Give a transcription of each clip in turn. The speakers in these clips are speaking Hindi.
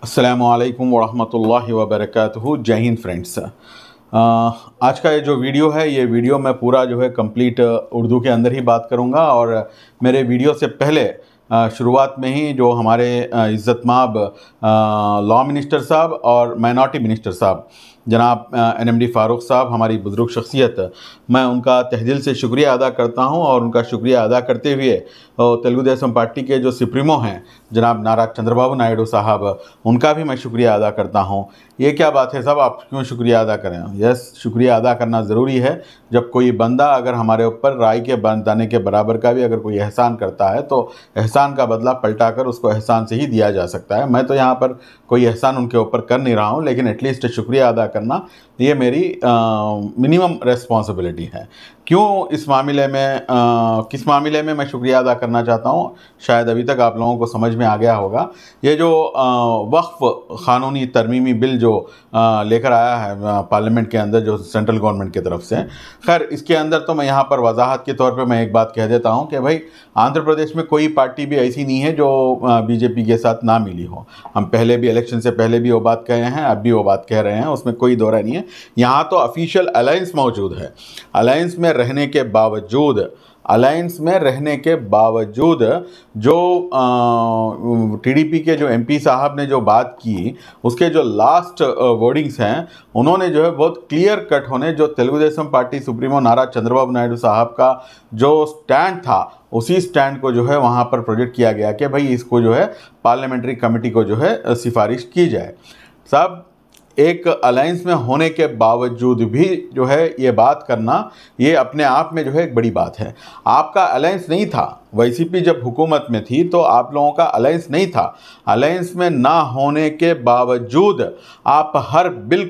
अस्सलामुअलैकुम वरहमतुल्लाहि वबरकातुहू। जय हिंद फ्रेंड्स। आज का ये जो वीडियो है, ये वीडियो मैं पूरा जो है कंप्लीट उर्दू के अंदर ही बात करूँगा। और मेरे वीडियो से पहले शुरुआत में ही जो हमारे इज़्ज़तमाब लॉ मिनिस्टर साहब और माइनॉरिटी मिनिस्टर साहब जनाब NMD फ़ारूक साहब, हमारी बुज़ुर्ग शख्सियत, मैं उनका तहे दिल से शुक्रिया अदा करता हूं। और उनका शुक्रिया अदा करते हुए तेलुगु देशम पार्टी के जो सुप्रीमो हैं जनाब नारा चंद्रबाबू नायडू साहब, उनका भी मैं शुक्रिया अदा करता हूं। ये क्या बात है साहब, आप क्यों शुक्रिया अदा करें? यस, शुक्रिया अदा करना ज़रूरी है। जब कोई बंदा अगर हमारे ऊपर राई के दाने के बराबर का भी अगर कोई एहसान करता है तो एहसान का बदला पलटा कर उसको एहसान से ही दिया जा सकता है। मैं तो यहाँ पर कोई एहसान उनके ऊपर कर नहीं रहा हूँ, लेकिन एटलीस्ट शुक्रिया अदा करना ये मेरी मिनिमम रेस्पॉन्सिबिलिटी है। क्यों इस मामले में किस मामले में मैं शुक्रिया अदा करना चाहता हूँ, शायद अभी तक आप लोगों को समझ में आ गया होगा। ये जो वक्फ़ क़ानूनी तरमीमी बिल जो लेकर आया है पार्लियामेंट के अंदर, जो सेंट्रल गवर्नमेंट की तरफ से, खैर इसके अंदर तो मैं यहाँ पर वजाहत के तौर पे मैं एक बात कह देता हूँ कि भाई आंध्र प्रदेश में कोई पार्टी भी ऐसी नहीं है जो बीजेपी के साथ ना मिली हो। हम पहले भी इलेक्शन से पहले भी वो बात कहे हैं, अब भी वो बात कह रहे हैं, उसमें कोई दो राय नहीं है। यहाँ तो ऑफिशियल अलायंस मौजूद है। अलायंस में रहने के बावजूद जो टीडीपी के जो एमपी साहब ने जो बात की, उसके जो लास्ट वर्डिंग्स हैं, उन्होंने जो है बहुत क्लियर कट होने जो तेलुगु देशम पार्टी सुप्रीमो नारा चंद्रबाबू नायडू साहब का जो स्टैंड था, उसी स्टैंड को जो है वहाँ पर प्रोजेक्ट किया गया कि भाई इसको जो है पार्लियामेंट्री कमेटी को जो है सिफारिश की जाए। साहब, एक अलायंस में होने के बावजूद भी जो है ये बात करना, ये अपने आप में जो है एक बड़ी बात है। आपका अलायंस नहीं था, वाईसीपी जब हुकूमत में थी तो आप लोगों का अलायंस नहीं था। अलायंस में ना होने के बावजूद आप हर बिल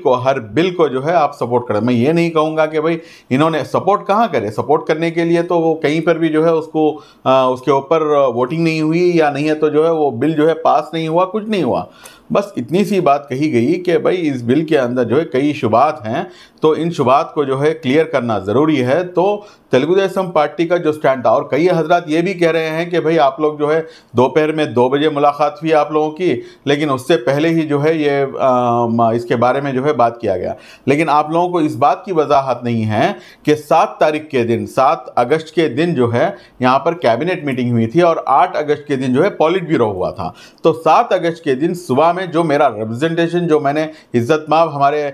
को जो है आप सपोर्ट करें। मैं ये नहीं कहूँगा कि भाई इन्होंने सपोर्ट कहाँ करे, सपोर्ट करने के लिए तो वो कहीं पर भी जो है उसको उसके ऊपर वोटिंग नहीं हुई, या नहीं है तो जो है वो बिल जो है पास नहीं हुआ, कुछ नहीं हुआ। बस इतनी सी बात कही गई कि भाई इस बिल के अंदर जो है कई शुबात हैं, तो इन शुबात को जो है क्लियर करना ज़रूरी है। तो तेलुगु देशम पार्टी का जो स्टैंड था, और कई हजरात ये भी कह रहे हैं कि भाई आप लोग जो है दोपहर में 2 बजे मुलाकात हुई आप लोगों की, लेकिन उससे पहले ही जो है ये इसके बारे में जो है बात किया गया। लेकिन आप लोगों को इस बात की वजाहत नहीं है कि 7 अगस्त के दिन जो है यहाँ पर कैबिनेट मीटिंग हुई थी और 8 अगस्त के दिन जो है पॉलिट ब्यूरो हुआ था। तो 7 अगस्त के दिन सुबह में जो मेरा रिप्रेजेंटेशन, जो मैंने इज़्ज़तमाब हमारे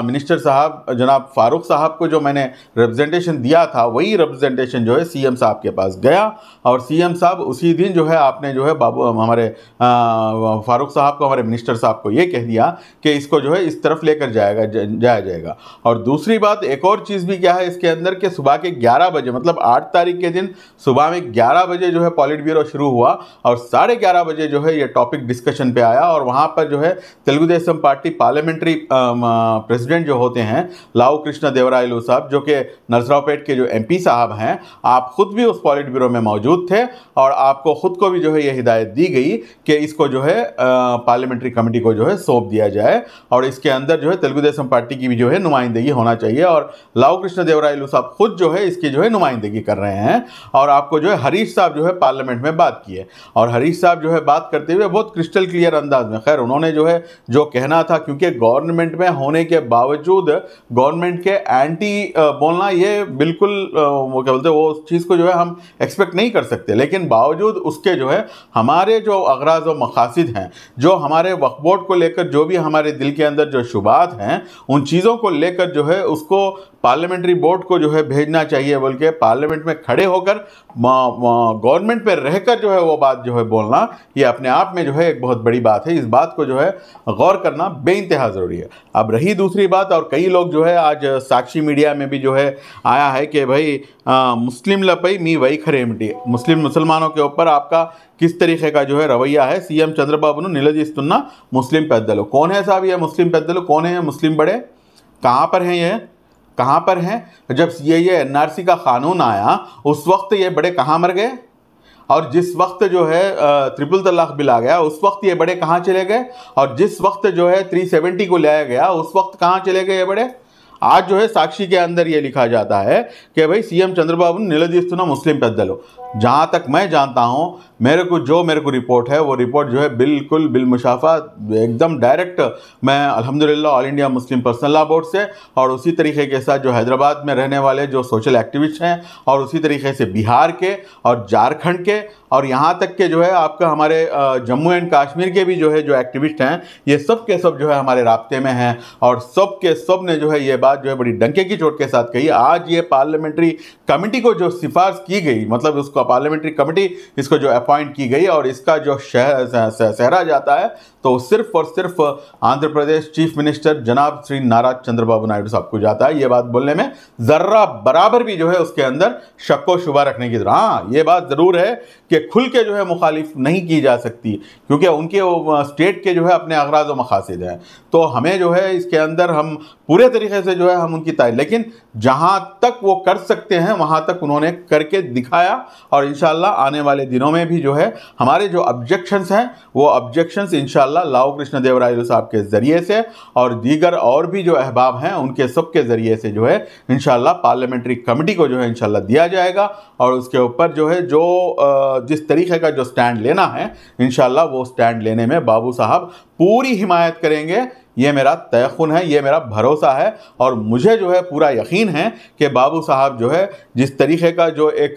मिनिस्टर साहब जनाब फ़ारूक साहब को जो मैंने रिप्रेजेंटेशन दिया था, वही रिप्रेजेंटेशन जो है सीएम साहब के पास गया। और सीएम साहब उसी दिन जो है आपने जो है हमारे फ़ारूक साहब को, हमारे मिनिस्टर साहब को ये कह दिया कि इसको जो है इस तरफ लेकर जाया जाएगा। और दूसरी बात, एक और चीज़ भी क्या है इसके अंदर कि सुबह के 11 बजे, मतलब 8 तारीख के दिन सुबह में 11 बजे जो है पॉलिट ब्यूरो शुरू हुआ और 11:30 बजे जो है ये टॉपिक डिस्कशन पे आया। और वहाँ पर जो है Telugu Desam party parliamentary president जो होते हैं लाऊ कृष्ण देवरायलू साहब, जो कि नरसरावपेट के जो एमपी साहब हैं, आप खुद भी उस पॉलिट ब्यूरो में मौजूद थे और आपको खुद को भी जो है ये हिदायत दी गई कि इसको जो है पार्लियामेंट्री कमेटी को जो है सौंप दिया जाए और इसके अंदर जो है तेलुगु देशम पार्टी की भी जो है नुमाइंदगी होना चाहिए। और लाऊ कृष्ण देवरायलू साहब खुद जो है इसकी जो है नुमाइंदगी कर रहे हैं। और आपको जो है हरीश साहब जो है पार्लियामेंट में बात की है, और हरीश साहब जो है बात करते हुए बहुत क्रिस्टल क्लियर अंदाज में, खैर उन्होंने जो है जो कहना था, क्योंकि गवर्नमेंट में होने के बावजूद गवर्नमेंट के एंटी बोलना, ये बिल्कुल वो क्या बोलते हैं, वो चीज़ को जो है हम एक्सपेक्ट नहीं कर सकते। लेकिन बावजूद उसके जो है हमारे जो अगराज व मकासिद हैं, जो हमारे वक्फ बोर्ड को लेकर जो भी हमारे दिल के अंदर जो शुबात हैं, उन चीज़ों को लेकर जो है उसको पार्लियामेंट्री बोर्ड को जो है भेजना चाहिए, बोल के पार्लियामेंट में खड़े होकर गवर्नमेंट पे रहकर जो है वो बात जो है बोलना, ये अपने आप में जो है एक बहुत बड़ी बात है। इस बात को जो है गौर करना बेइंतहा ज़रूरी है। अब रही दूसरी बात, और कई लोग जो है आज साक्षी मीडिया में भी जो है आया है कि भाई मुस्लिम लपई मी वही खरेमटी, मुसलमानों के ऊपर आपका किस तरीके का जो है रवैया है। सीएम चंद्रबाबू निलदीस्तुन्ना मुस्लिम पेद्दलु, कौन है साहब ये मुस्लिम पेद्दलु? कौन है मुस्लिम बड़े? कहाँ पर हैं ये? कहाँ पर हैं? जब ये एनआरसी का कानून आया उस वक्त ये बड़े कहाँ मर गए? और जिस वक्त जो है ट्रिपल तलाक बिल आ गया उस वक्त ये बड़े कहाँ चले गए? और जिस वक्त जो है 370 को लाया गया उस वक्त कहाँ चले गए ये बड़े? आज जो है साक्षी के अंदर ये लिखा जाता है कि भाई सीएम चंद्रबाबू निलदीస్తున్న मुस्लिम పెద్దలు। जहाँ तक मैं जानता हूँ, मेरे को रिपोर्ट है, वो रिपोर्ट जो है बिल्कुल बिलमुशाफा एकदम डायरेक्ट मैं अल्हम्दुलिल्लाह all India Muslim personal law board से और उसी तरीके के साथ जो हैदराबाद में रहने वाले जो सोशल एक्टिविस्ट हैं और उसी तरीके से बिहार के और झारखंड के और यहाँ तक के जो है आपका हमारे जम्मू एंड कश्मीर के भी जो है जो एक्टिविस्ट हैं, ये सब के सब जो है हमारे राब्ते में हैं और सब के सब ने जो है ये बात जो है बड़ी डंके की चोट के साथ कही। आज ये पार्लियामेंट्री कमेटी को जो सिफारिश की गई, मतलब उसको पार्लियामेंट्री कमेटी इसको जो अपॉइंट की गई और इसका जो सहरा जाता है तो सिर्फ और सिर्फ आंध्र प्रदेश चीफ मिनिस्टर जनाब श्री नारा चंद्रबाबू नायडू साहब को जाता है। ये बात बोलने में जर्रा बराबर भी जो है उसके अंदर शक व शुबा रखने की, हाँ ये बात जरूर है कि खुल के जो है मुखालिफ नहीं की जा सकती क्योंकि उनके स्टेट के जो है अपने अगराज व मकासिद हैं। तो हमें जो है इसके अंदर हम पूरे तरीके से जो है हम उनकी तारीफ, लेकिन जहाँ तक वो कर सकते हैं वहाँ तक उन्होंने करके दिखाया और इंशाल्लाह आने वाले दिनों में भी जो है हमारे जो ऑब्जेक्शंस हैं वो ऑब्जेक्शंस इंशाल्लाह लाओ कृष्ण देवराय साहब के ज़रिए से और दीगर और भी जो अहबाब हैं उनके सब के ज़रिए से जो है इंशाल्लाह पार्लियामेंट्री कमेटी को जो है इंशाल्लाह दिया जाएगा और उसके ऊपर जो है जो जिस तरीके का जो स्टैंड लेना है इंशाल्लाह वो स्टैंड लेने में बाबू साहब पूरी हिमायत करेंगे। ये मेरा तयक़ुन है, ये मेरा भरोसा है और मुझे जो है पूरा यकीन है कि बाबू साहब जो है जिस तरीके का जो एक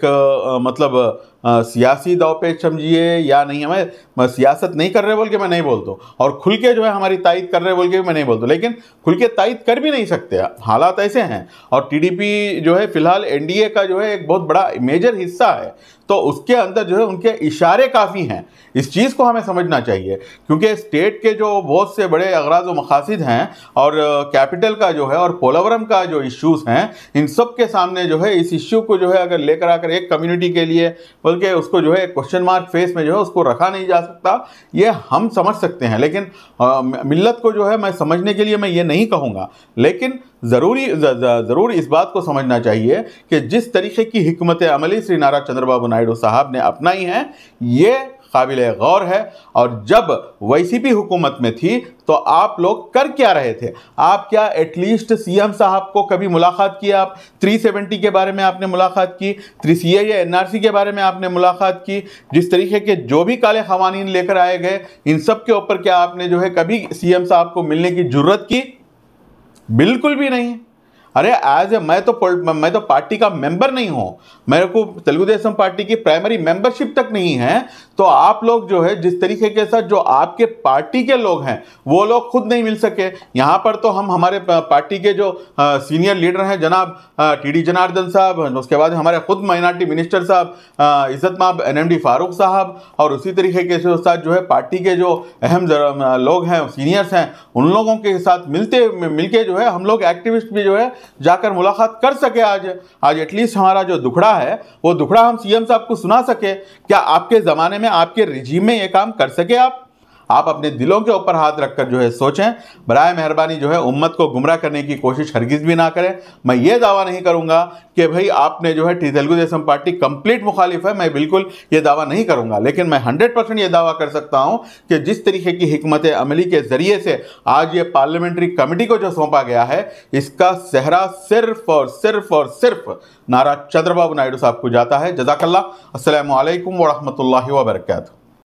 मतलब सियासी दाव पे समझिए या नहीं, हमें सियासत नहीं कर रहे बोल के मैं नहीं बोलता और खुल के जो है हमारी तायद कर रहे बोल के मैं नहीं बोलता, लेकिन खुल के तायद कर भी नहीं सकते, हालात ऐसे हैं और टीडीपी जो है फिलहाल एनडीए का जो है एक बहुत बड़ा मेजर हिस्सा है तो उसके अंदर जो है उनके इशारे काफ़ी हैं। इस चीज़ को हमें समझना चाहिए क्योंकि स्टेट के जो बहुत से बड़े अगराज व मकासिद हैं और कैपिटल का जो है और पोलावरम का जो इश्यूज़ हैं, इन सब के सामने जो है इस इश्यू को जो है अगर लेकर आकर एक कम्युनिटी के लिए बल्कि उसको जो है क्वेश्चन मार्क फेस में जो है उसको रखा नहीं जा सकता, ये हम समझ सकते हैं। लेकिन मिल्लत को जो है मैं समझने के लिए मैं ये नहीं कहूँगा, लेकिन ज़रूर इस बात को समझना चाहिए कि जिस तरीके की हिकमत अमली श्री नारा चंद्रबाबू नायडू साहब ने अपनाई है ये काबिल गौर है। और जब वाईसीपी हुकूमत में थी तो आप लोग कर क्या रहे थे? आप क्या एटलीस्ट सीएम साहब को कभी मुलाकात की? आप 370 के बारे में आपने मुलाकात की, 3CA एनआरसी के बारे में आपने मुलाकात की, जिस तरीके के जो भी काले क़वानीन लेकर आए गए इन सब के ऊपर क्या आपने जो है कभी सीएम साहब को मिलने की जुर्रत की? बिल्कुल भी नहीं। अरे मैं तो पार्टी का मेंबर नहीं हूं, मेरे को तेलुगु देशम पार्टी की प्राइमरी मेंबरशिप तक नहीं है। तो आप लोग जो है जिस तरीके के साथ जो आपके पार्टी के लोग हैं वो लोग खुद नहीं मिल सके। यहाँ पर तो हम हमारे पार्टी के जो सीनियर लीडर हैं जनाब TD जनार्दन साहब, उसके बाद हमारे खुद माइनॉरिटी मिनिस्टर साहब इज़्ज़त माब NMD फारूक साहब और उसी तरीके के साथ जो है पार्टी के जो अहम लोग हैं सीनियर्स हैं उन लोगों के साथ मिलके जो है हम लोग एक्टिविस्ट भी जो है जाकर मुलाकात कर सके। आज एटलीस्ट हमारा जो दुखड़ा है वो दुखड़ा हम सीएम साहब को सुना सके। क्या आपके ज़माने में आपके रिजीम में ये काम कर सके? आप अपने दिलों के ऊपर हाथ रखकर जो है सोचें। बराए मेहरबानी जो है उम्मत को गुमराह करने की कोशिश हरगिज़ भी ना करें। मैं ये दावा नहीं करूंगा कि भाई आपने जो है तेलुगु देशम पार्टी कंप्लीट मुखालिफ है, मैं बिल्कुल ये दावा नहीं करूंगा, लेकिन मैं 100% ये दावा कर सकता हूं कि जिस तरीके की हिकमत अमली के ज़रिए से आज ये पार्लियामेंट्री कमेटी को जो सौंपा गया है इसका सेहरा सिर्फ और सिर्फ नारा चंद्रबाबू नायडू साहब को जाता है। जज़ाकल्लाह। अस्सलामु अलैकुम व रहमतुल्लाहि व बरकातहू।